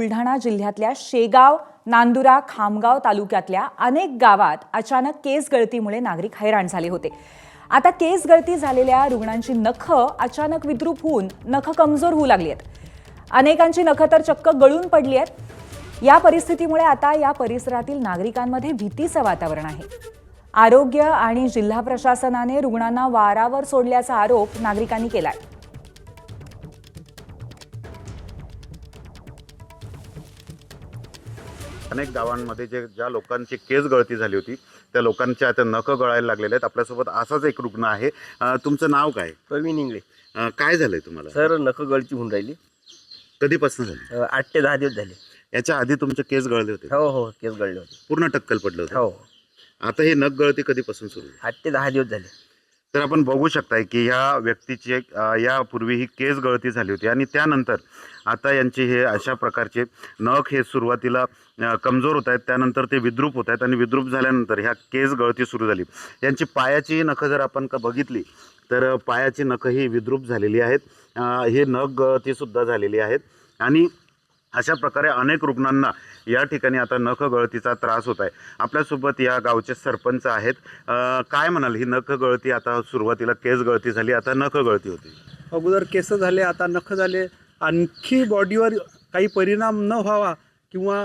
बुलढाणा जिल्ह्यातल्या शेगाव, नांदुरा, खामगाव तालुक्यातल्या अनेक गावात अचानक केस गळतीमुळे नागरिक हैराण झाले होते। आता केस गळती झालेल्या रुग्णांची नखं अचानक विद्रूप होऊन नखं कमजोर होऊ लागली आहेत। अनेकांची नखं तर चक्क गळून पडली आहेत। या परिस्थितीमुळे आता या परिसरातील नागरिकांमध्ये भीतीचं वातावरण आहे। आरोग्य आणि जिल्हा प्रशासनाने रुग्णांना वारावर सोडल्याचा आरोप नागरिकांनी केलाय। अनेक गावांमध्ये ज्या लोकांची केस गळती झाली होती त्या लोकांच्या आता नखं गळायला लागलेले आहेत। आपल्यासोबत असाच एक रुग्ण आहे। तुमचं नाव काय? प्रवीण इंगळे। काय झालंय तुम्हाला? सर नखं गळती होऊन राहिली। कधीपासून झाली? 8 ते 10 दिवस झाले। याच्या आधी तुमचे केस गळले होते? हो केस गळले होते, पूर्ण टक्कल पडलं होतं? हो। आता हे नख गळती कधीपासून सुरू? 8 ते 10 दिवस झाले। तर आपण बघू शकताय की ह्या व्यक्तीची यापूर्वी ही केस गळती झाली होती आणि त्यानंतर आता यांचे हे अशा प्रकारचे नख हे सुरुवातीला कमजोर होत आहेत, त्यानंतर ते विद्रूप होत आहेत आणि विद्रूप झाल्यानंतर ह्या केस गळती सुरू झाली। यांची पायाची नखं जर आपण बघितली तर पायाची नखं ही विद्रूप झालेली आहेत। हे नख गळतीसुद्धा झालेली आहेत आणि अशा प्रकारे अनेक रुग्णांना या ठिकाणी आता नख गळतीचा त्रास होत आहे। आपल्यासोबत या गावचे सरपंच आहेत। काय म्हणाल, ही नख गळती आता सुरुवातीला केस गळती झाली, आता नख गळती होती? अगोदर केस झाले, आता नख झाले। आणखी बॉडीवर काही परिणाम न व्हावा किंवा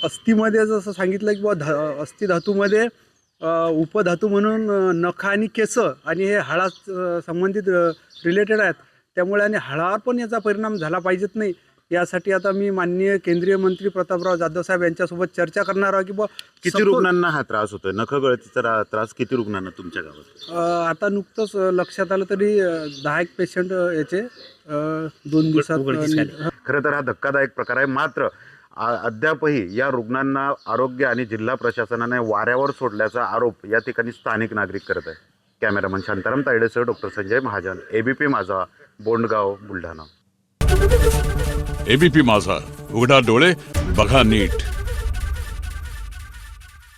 अस्थिमध्ये जसं सांगितलं की बुवा अस्थि धातूमध्ये उपधातू म्हणून नख आणि केस आणि हे हाडा संबंधित रिलेटेड आहेत, त्यामुळे आणि हाडावर पण याचा परिणाम झाला पाहिजेत नाही यासाठी आता मी माननीय केंद्रीय मंत्री प्रतापराव जाधव साहेब यांच्यासोबत चर्चा करणार आहे की बुवा किती रुग्णांना हा त्रास होतोय, नख गळतीचा त्रास किती रुग्णांना तुमच्या गावात? आता नुकतंच लक्षात आलं तरी 10 पेशंट याचे 2 दिवसात। खरं तर हा धक्कादायक प्रकार आहे। मात्र अद्यापही या रुग्णांना आरोग्य आणि जिल्हा प्रशासनाने वाऱ्यावर सोडल्याचा आरोप या ठिकाणी स्थानिक नागरिक करत आहे। कॅमेरामन शांताराम तायडेसह doctor Sanjay Mahajan, ABP Majha, Bondgaon, Buldhana. ABP माझा, उघडा डोळे बघा नीट।